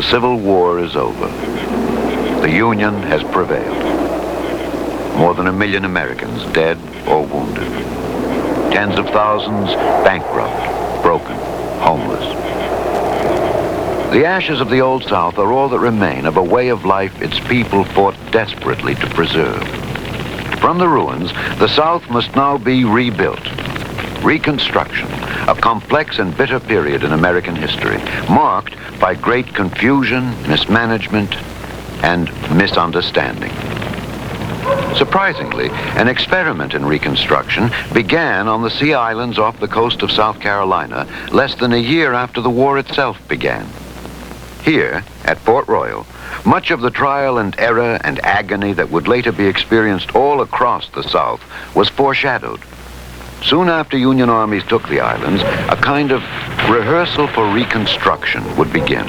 Civil War is over. The Union has prevailed. More than 1 million Americans dead or wounded. Tens of thousands bankrupt, broken, homeless. The ashes of the Old South are all that remain of a way of life its people fought desperately to preserve. From the ruins, the South must now be rebuilt. Reconstruction, a complex and bitter period in American history, marked by great confusion, mismanagement, and misunderstanding. Surprisingly, an experiment in Reconstruction began on the Sea Islands off the coast of South Carolina less than a year after the war itself began. Here, at Port Royal, much of the trial and error and agony that would later be experienced all across the South was foreshadowed. Soon after Union armies took the islands, a kind of rehearsal for Reconstruction would begin.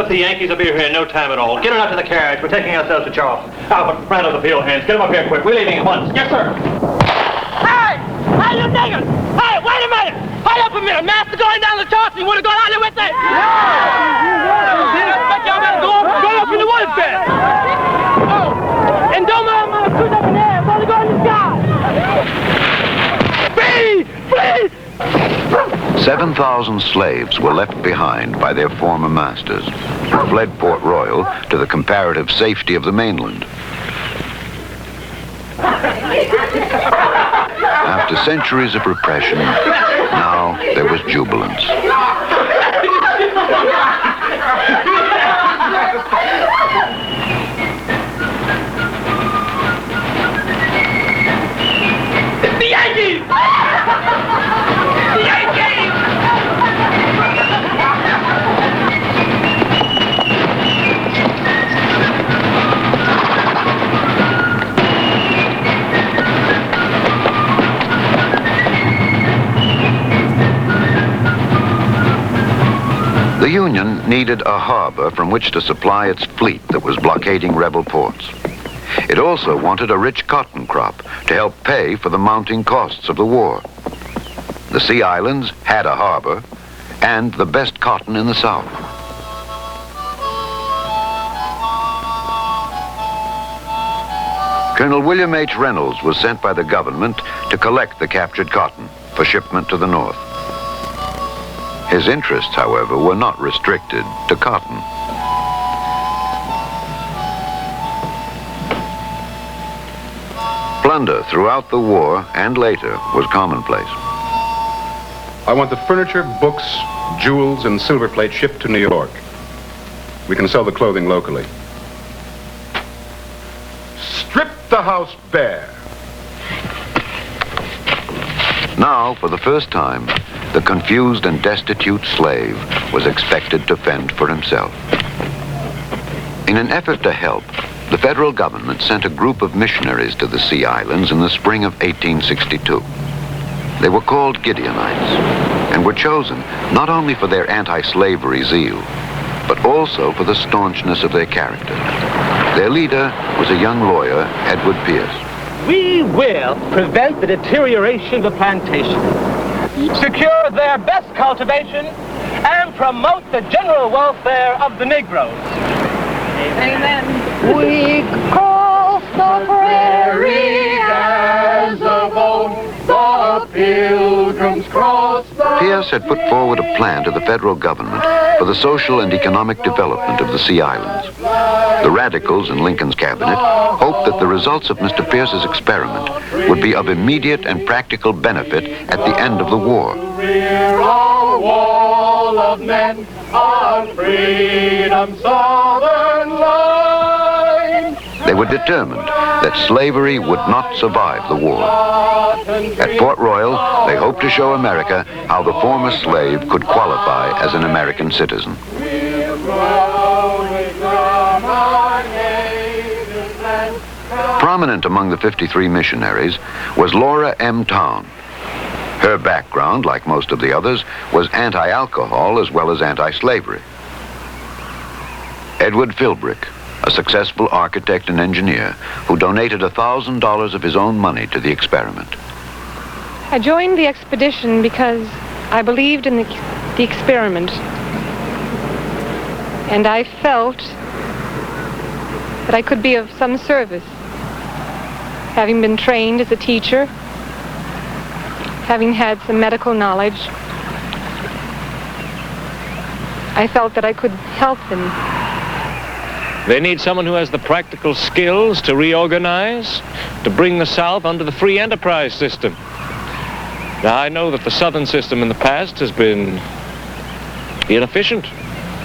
The Yankees will be here in no time at all. Get her out to the carriage. We're taking ourselves to Charleston. Albert, round up the field hands. Get them up here quick. We're leaving at once. Yes, sir. Hey! Hey, you niggers! Hey, wait a minute! Hold up a minute. Master going down to Charleston. You want to go out there with me? Yeah! But y'all better go up in the woods then. Oh! And don't mind my foot up in the air. It's only going in the sky. Please! 7,000 slaves were left behind by their former masters, who fled Port Royal to the comparative safety of the mainland. After centuries of repression, now there was jubilance. The Yankees! The Yankees! The Union needed a harbor from which to supply its fleet that was blockading rebel ports. It also wanted a rich cotton crop to help pay for the mounting costs of the war. The Sea Islands had a harbor and the best cotton in the South. Colonel William H. Reynolds was sent by the government to collect the captured cotton for shipment to the North. His interests, however, were not restricted to cotton. Plunder throughout the war and later was commonplace. I want the furniture, books, jewels, and silver plate shipped to New York. We can sell the clothing locally. Strip the house bare. Now, for the first time, the confused and destitute slave was expected to fend for himself. In an effort to help, the federal government sent a group of missionaries to the Sea Islands in the spring of 1862. They were called Gideonites and were chosen not only for their anti-slavery zeal, but also for the staunchness of their character. Their leader was a young lawyer, Edward Pierce. We will prevent the deterioration of the plantation, secure their best cultivation, and promote the general welfare of the Negroes. Amen. We cross the prairie as of old, the pilgrims cross the... Pierce had put forward a plan to the federal government for the social and economic development of the Sea Islands. The radicals in Lincoln's cabinet hoped that the results of Mr. Pierce's experiment would be of immediate and practical benefit at the end of the war. all of men on freedom's southern line. They were determined that slavery would not survive the war. At Port Royal, they hoped to show America how the former slave could qualify as an American citizen. Prominent among the 53 missionaries was Laura M. Town. Her background, like most of the others, was anti-alcohol as well as anti-slavery. Edward Philbrick, a successful architect and engineer who donated $1,000 of his own money to the experiment. I joined the expedition because I believed in the experiment, and I felt that I could be of some service, having been trained as a teacher, having had some medical knowledge. I felt that I could help them. They need someone who has the practical skills to reorganize, to bring the South under the free enterprise system. Now, I know that the Southern system in the past has been inefficient.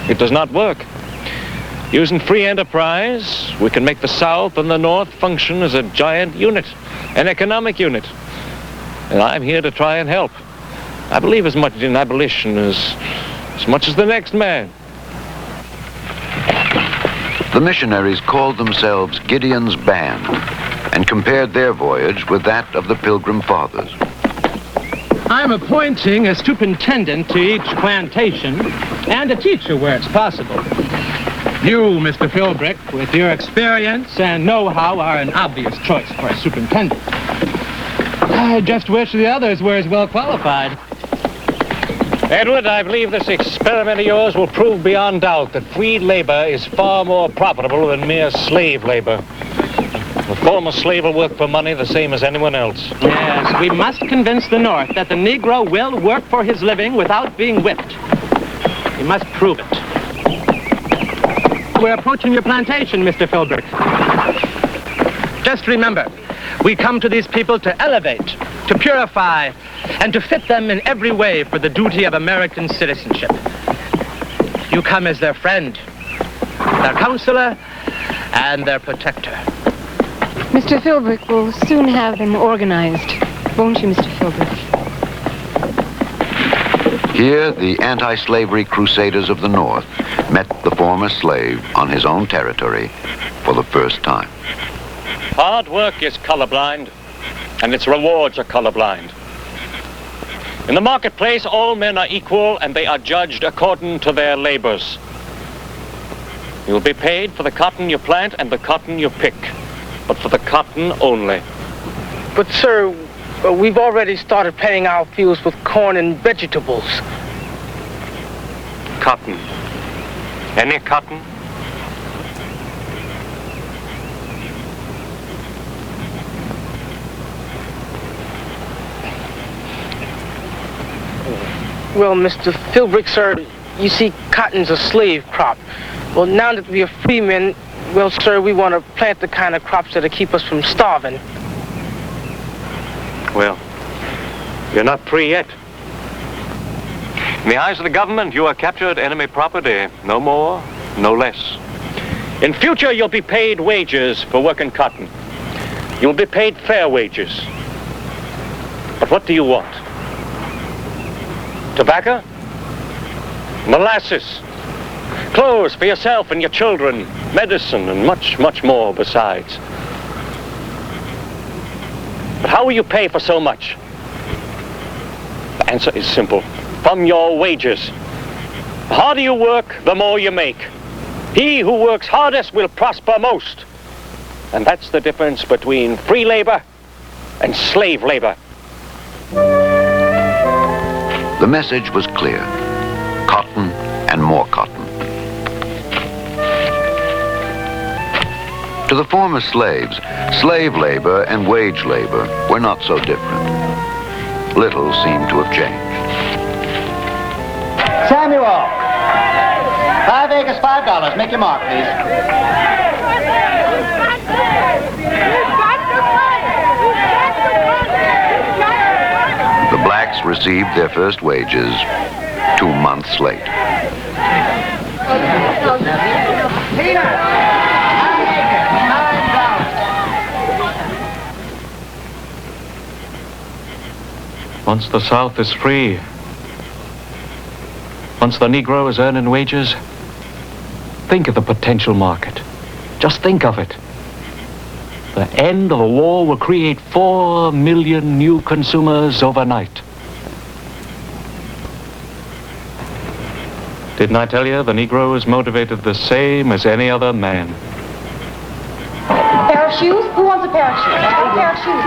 It does not work. Using free enterprise, we can make the South and the North function as a giant unit, an economic unit. And I'm here to try and help. I believe as much in abolition as much as the next man. The missionaries called themselves Gideon's Band and compared their voyage with that of the Pilgrim Fathers. I'm appointing a superintendent to each plantation and a teacher where it's possible. You, Mr. Philbrick, with your experience and know-how, are an obvious choice for a superintendent. I just wish the others were as well qualified. Edward, I believe this experiment of yours will prove beyond doubt that free labor is far more profitable than mere slave labor. The former slave will work for money the same as anyone else. Yes, we must convince the North that the Negro will work for his living without being whipped. We must prove it. We're approaching your plantation, Mr. Philbrick. Just remember, we come to these people to elevate, to purify, and to fit them in every way for the duty of American citizenship. You come as their friend, their counselor, and their protector. Mr. Philbrick will soon have them organized, won't you, Mr. Philbrick? Here, the anti-slavery crusaders of the North met the former slave on his own territory for the first time. Hard work is colorblind, and its rewards are colorblind. In the marketplace, all men are equal, and they are judged according to their labors. You'll be paid for the cotton you plant and the cotton you pick, but for the cotton only. But, sir, we've already started paying our fields with corn and vegetables. Cotton. Any cotton? Well, Mr. Philbrick, sir, you see, cotton's a slave crop. Well, now that we are free men, well, sir, we want to plant the kind of crops that'll keep us from starving. Well, you're not free yet. In the eyes of the government, you are captured enemy property. No more, no less. In future, you'll be paid wages for working cotton. You'll be paid fair wages. But what do you want? Tobacco? Molasses? Clothes for yourself and your children? Medicine and much, much more besides. But how will you pay for so much? The answer is simple. From your wages. The harder you work, the more you make. He who works hardest will prosper most. And that's the difference between free labor and slave labor. The message was clear. Cotton and more cotton. To the former slaves, slave labor and wage labor were not so different. Little seemed to have changed. Samuel! 5 acres, $5. Make your mark, please. The blacks received their first wages 2 months late. Once the South is free, once the Negro is earning wages, think of the potential market. Just think of it. The end of the war will create 4 million new consumers overnight. Didn't I tell you the Negro is motivated the same as any other man? Pair of shoes? Who wants a pair of shoes? One pair of shoes.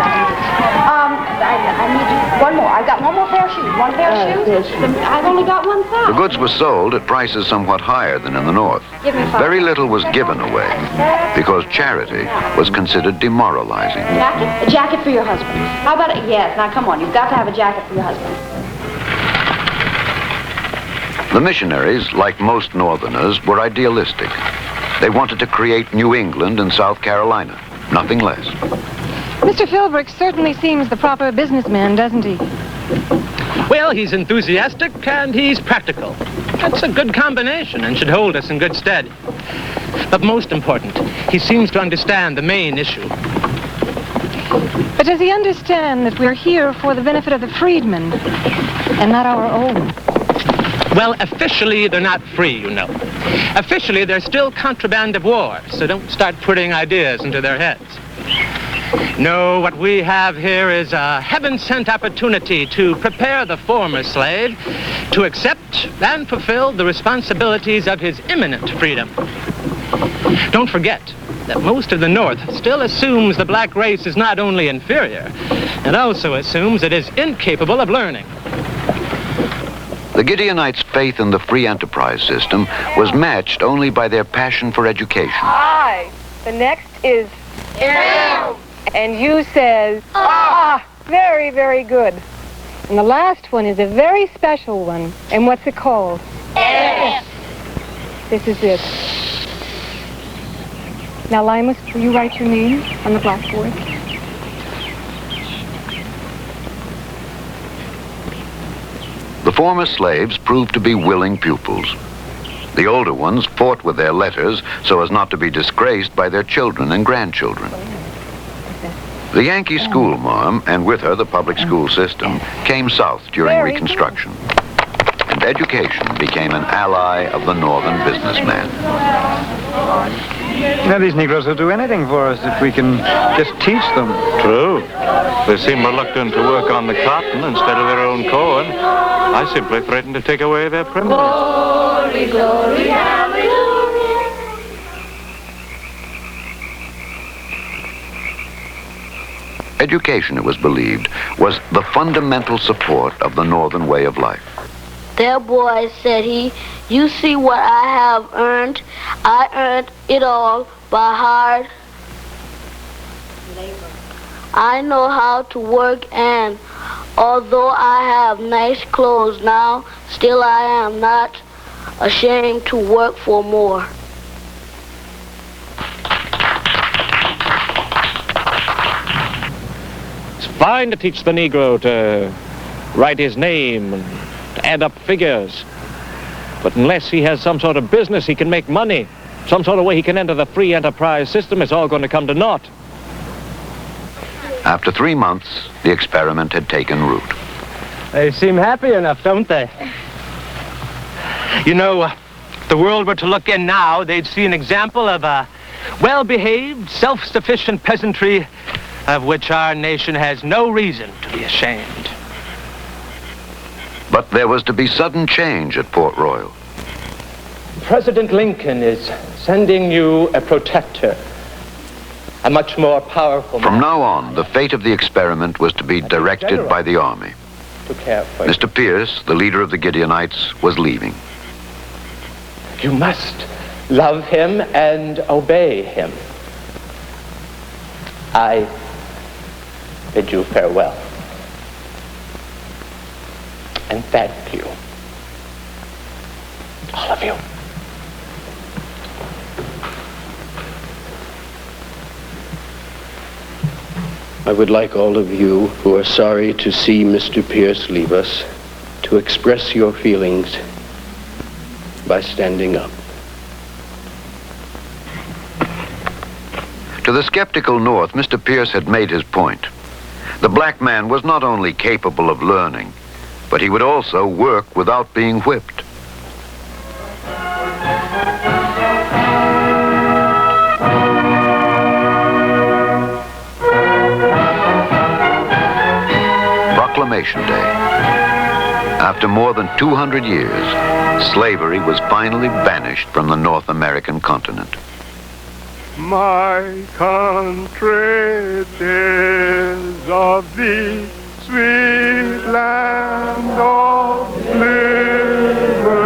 I need one more. I've got one more pair of shoes. One pair of shoes? I've only got one size. The goods were sold at prices somewhat higher than in the North. Give me 5. Very little was given away because charity was considered demoralizing. Jacket? A jacket for your husband. How about it? Yes. Now, come on. You've got to have a jacket for your husband. The missionaries, like most Northerners, were idealistic. They wanted to create New England and South Carolina, nothing less. Mr. Philbrick certainly seems the proper businessman, doesn't he? Well, he's enthusiastic and he's practical. That's a good combination and should hold us in good stead. But most important, he seems to understand the main issue. But does he understand that we're here for the benefit of the freedmen and not our own? Well, officially, they're not free, you know. Officially, they're still contraband of war, so don't start putting ideas into their heads. No, what we have here is a heaven-sent opportunity to prepare the former slave to accept and fulfill the responsibilities of his imminent freedom. Don't forget that most of the North still assumes the black race is not only inferior, it also assumes it is incapable of learning. The Gideonites' faith in the free enterprise system was matched only by their passion for education. I. The next is L. And you says very, very good. And the last one is a very special one. And what's it called? S. This is it. Now, Limas, will you write your name on the blackboard? The former slaves proved to be willing pupils. The older ones fought with their letters so as not to be disgraced by their children and grandchildren. The Yankee schoolmarm, and with her the public school system, came south during Reconstruction. And education became an ally of the northern businessman. You know, these Negroes will do anything for us if we can just teach them. True. They seem reluctant to work on the cotton instead of their own corn. I simply threatened to take away their privileges. Glory, glory, hallelujah. Education, it was believed, was the fundamental support of the northern way of life. There, boy, said he, you see what I have earned? I earned it all by hard labor. I know how to work, and although I have nice clothes now, still I am not ashamed to work for more. It's fine to teach the Negro to write his name and to add up figures. But unless he has some sort of business he can make money, some sort of way he can enter the free enterprise system, it's all going to come to naught. After 3 months, the experiment had taken root. They seem happy enough, don't they? You know, if the world were to look in now, they'd see an example of a well-behaved, self-sufficient peasantry of which our nation has no reason to be ashamed. But there was to be sudden change at Port Royal. President Lincoln is sending you a protector, a much more powerful man. From now on, the fate of the experiment was to be directed by the Army. To care for you. Mr. Pierce, the leader of the Gideonites, was leaving. You must love him and obey him. I bid you farewell. And thank you. All of you. I would like all of you who are sorry to see Mr. Pierce leave us to express your feelings by standing up. To the skeptical North, Mr. Pierce had made his point. The black man was not only capable of learning, but he would also work without being whipped. Proclamation Day. After more than 200 years, slavery was finally banished from the North American continent. My country is of thee, sweet land of liberty,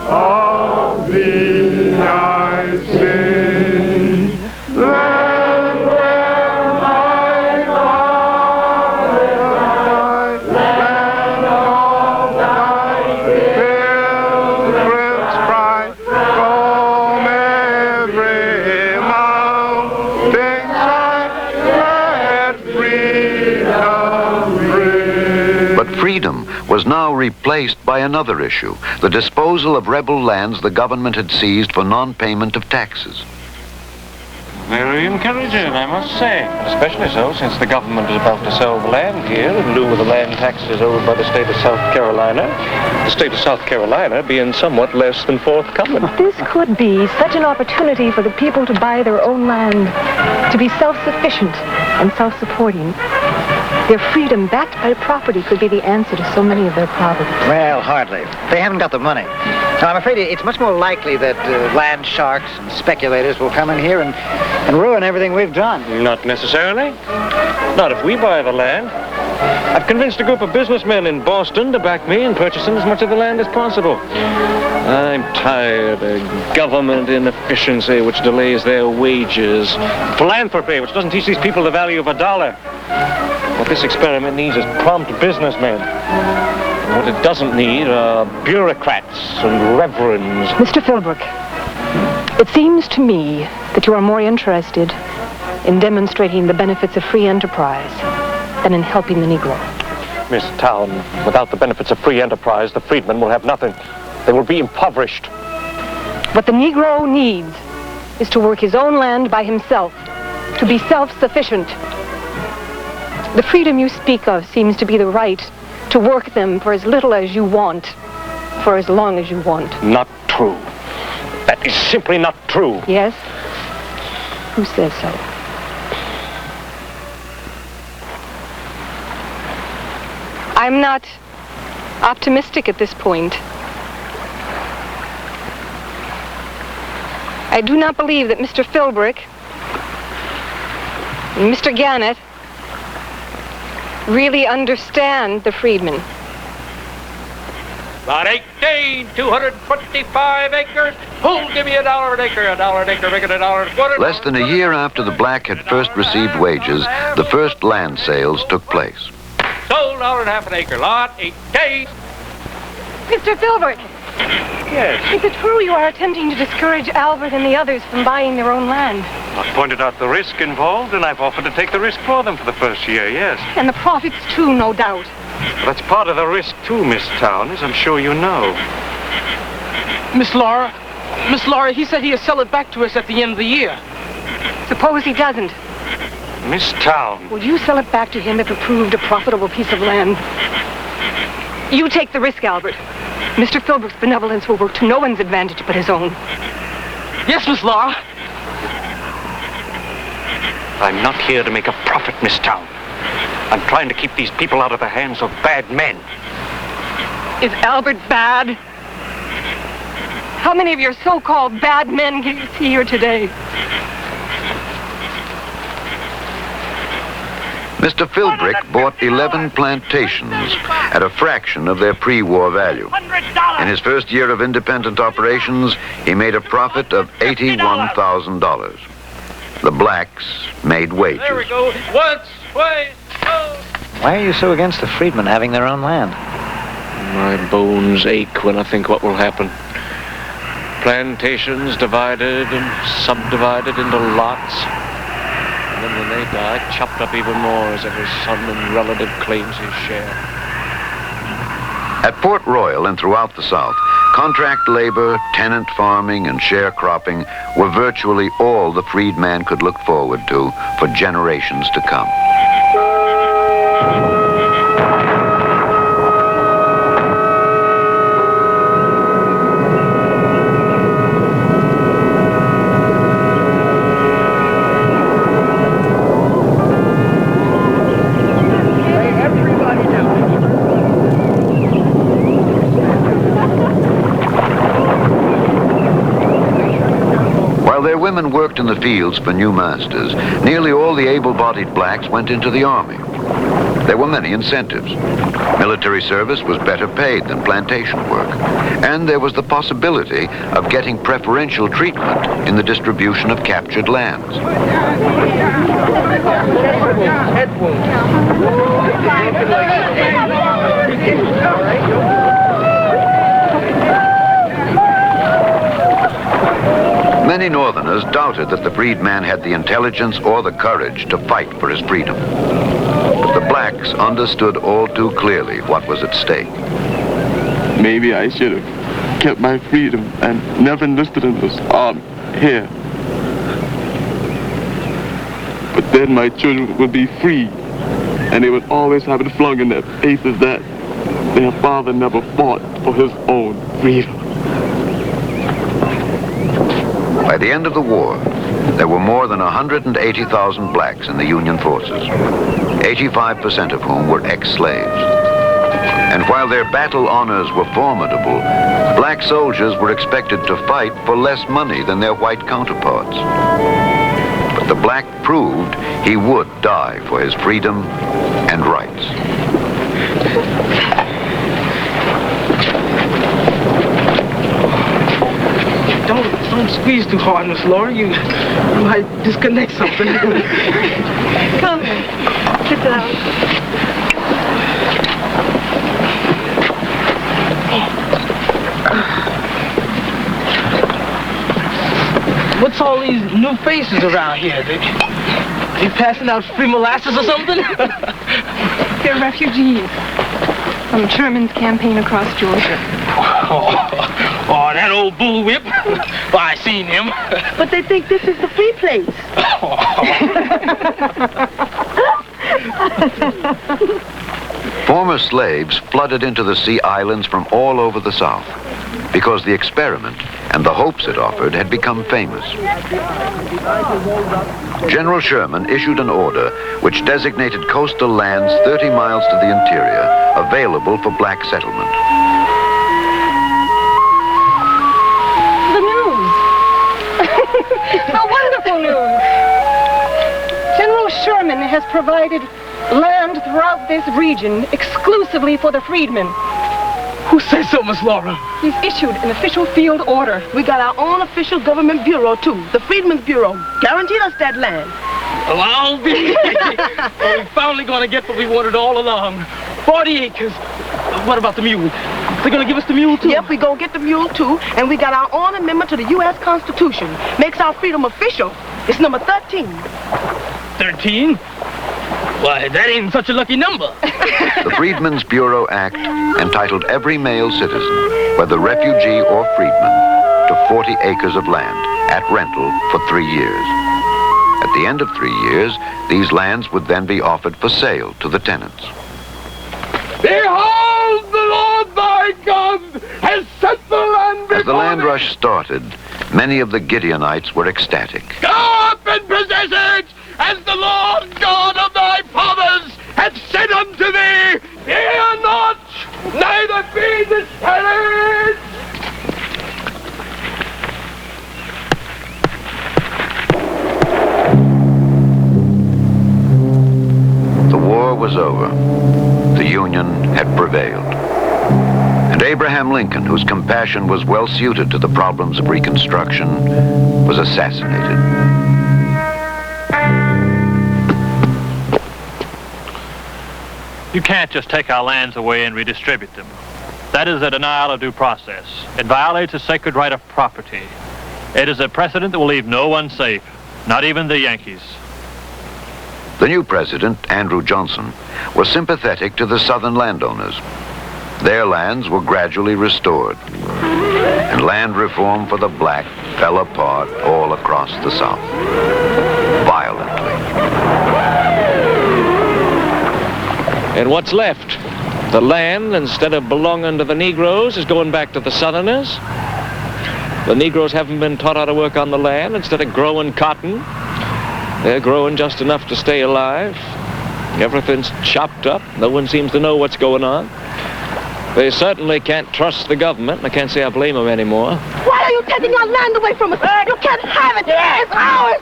of thee I sing. Land where my fathers died, land of thy pilgrim's pride, from every mountain side, let freedom ring. But freedom was now replaced by another issue, the disposal of rebel lands the government had seized for non-payment of taxes. Very encouraging, I must say. Especially so since the government is about to sell the land here in lieu of the land taxes owed by the state of South Carolina. The state of South Carolina being somewhat less than forthcoming. This could be such an opportunity for the people to buy their own land, to be self-sufficient and self-supporting. Their freedom backed by property could be the answer to so many of their problems. Well, hardly. They haven't got the money. Now, I'm afraid it's much more likely that land sharks and speculators will come in here and ruin everything we've done. Not necessarily. Not if we buy the land. I've convinced a group of businessmen in Boston to back me in purchasing as much of the land as possible. I'm tired of government inefficiency, which delays their wages. Philanthropy, which doesn't teach these people the value of a dollar. What this experiment needs is prompt businessmen. What it doesn't need are bureaucrats and reverends. Mr. Philbrook, it seems to me that you are more interested in demonstrating the benefits of free enterprise than in helping the Negro. Miss Town, without the benefits of free enterprise, the freedmen will have nothing. They will be impoverished. What the Negro needs is to work his own land by himself, to be self-sufficient. The freedom you speak of seems to be the right to work them for as little as you want, for as long as you want. Not true. That is simply not true. Yes? Who says so? I'm not optimistic at this point. I do not believe that Mr. Philbrick and Mr. Gannett really understand the freedmen. About 225 acres. Who'll give me $1 an acre? $1 an acre, making $1 a quarter. Less than a year after the black had first received wages, the first land sales took place. Sold $1.50 an acre. Lot 18. Mr. Philbrick! Yes? Is it true you are attempting to discourage Albert and the others from buying their own land? I've pointed out the risk involved, and I've offered to take the risk for them for the first year, yes. And the profits, too, no doubt. But that's part of the risk, too, Miss Town, as I'm sure you know. Miss Laura, he said he'd sell it back to us at the end of the year. Suppose he doesn't. Miss Town. Would you sell it back to him if it proved a profitable piece of land? You take the risk, Albert. Mr. Philbrick's benevolence will work to no one's advantage but his own. Yes, Miss Laura. I'm not here to make a profit, Miss Town. I'm trying to keep these people out of the hands of bad men. Is Albert bad? How many of your so-called bad men can you see here today? Mr. Philbrick bought 11 plantations at a fraction of their pre-war value. In his first year of independent operations, he made a profit of $81,000. The blacks made wages. There we go. Once, twice, Why are you so against the freedmen having their own land? My bones ache when I think what will happen. Plantations divided and subdivided into lots. And then when they die, chopped up even more as every son and relative claims his share. At Port Royal and throughout the South, contract labor, tenant farming, and sharecropping were virtually all the freed man could look forward to for generations to come. Women worked in the fields for new masters. Nearly all the able-bodied blacks went into the army. There were many incentives. Military service was better paid than plantation work. And there was the possibility of getting preferential treatment in the distribution of captured lands. Many Northerners doubted that the freed man had the intelligence or the courage to fight for his freedom. But the blacks understood all too clearly what was at stake. Maybe I should have kept my freedom and never enlisted in this army here. But then my children would be free, and they would always have it flung in their faces that their father never fought for his own freedom. By the end of the war, there were more than 180,000 blacks in the Union forces, 85% of whom were ex-slaves. And while their battle honors were formidable, black soldiers were expected to fight for less money than their white counterparts. But the black proved he would die for his freedom and rights. Don't squeeze too hard, Miss Laura. You might disconnect something. Come here. Sit down. What's all these new faces around here? Are you passing out free molasses or something? They're refugees from Sherman's campaign across Georgia. Oh, that old bullwhip. Well, I seen him. But they think this is the free place. Former slaves flooded into the Sea Islands from all over the South because the experiment and the hopes it offered had become famous. General Sherman issued an order which designated coastal lands 30 miles to the interior available for black settlement. The news! The wonderful news! General Sherman has provided land throughout this region exclusively for the freedmen. Who says so, Miss Laura? He's issued an official field order. We got our own official government bureau, too. The Freedmen's Bureau. Guaranteed us that land. Well, I'll be. We're finally going to get what we wanted all along. 40 acres. What about the mule? They're going to give us the mule, too? Yep, we going to get the mule, too. And we got our own amendment to the U.S. Constitution. Makes our freedom official. It's number 13. 13? Why, that ain't such a lucky number. The Freedmen's Bureau Act entitled every male citizen, whether refugee or freedman, to 40 acres of land at rental for 3 years. At the end of 3 years, these lands would then be offered for sale to the tenants. Behold, the Lord thy God has set the land before As the land rush started, many of the Gideonites were ecstatic. Go up and possess it, as the Lord God of thy fathers hath said unto thee. Fear not, neither be discouraged. The war was over. The Union had prevailed. And Abraham Lincoln, whose compassion was well suited to the problems of Reconstruction, was assassinated. You can't just take our lands away and redistribute them. That is a denial of due process. It violates the sacred right of property. It is a precedent that will leave no one safe, not even the Yankees. The new president, Andrew Johnson, was sympathetic to the Southern landowners. their lands were gradually restored, and land reform for the black fell apart all across the South, violently. And what's left? The land, instead of belonging to the Negroes, is going back to the Southerners. The Negroes haven't been taught how to work on the land. Instead of growing cotton, they're growing just enough to stay alive. Everything's chopped up. No one seems to know what's going on. They certainly can't trust the government, and I can't say I blame them anymore. Why are you taking our land away from us? You can't have it. It's ours.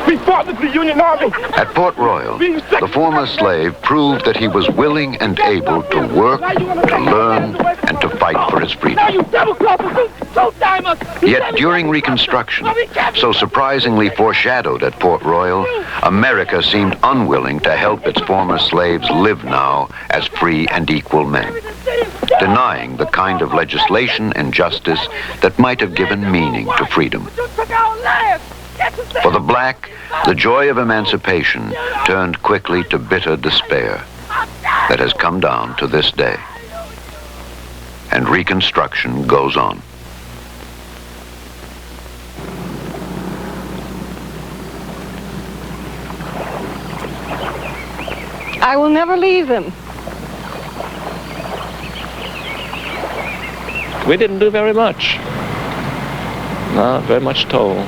We fought with the Union Army. At Port Royal, the former slave proved that he was willing and able to work, to learn, and to fight for his freedom. Now you double-crossers, two-time us. Yet during Reconstruction, so surprisingly foreshadowed at Port Royal, America seemed unwilling to help its former slaves live now as free and equal men, denying the kind of legislation and justice that might have given meaning to freedom. For the black, the joy of emancipation turned quickly to bitter despair that has come down to this day. And Reconstruction goes on. I will never leave them. We didn't do very much. Not very much at all.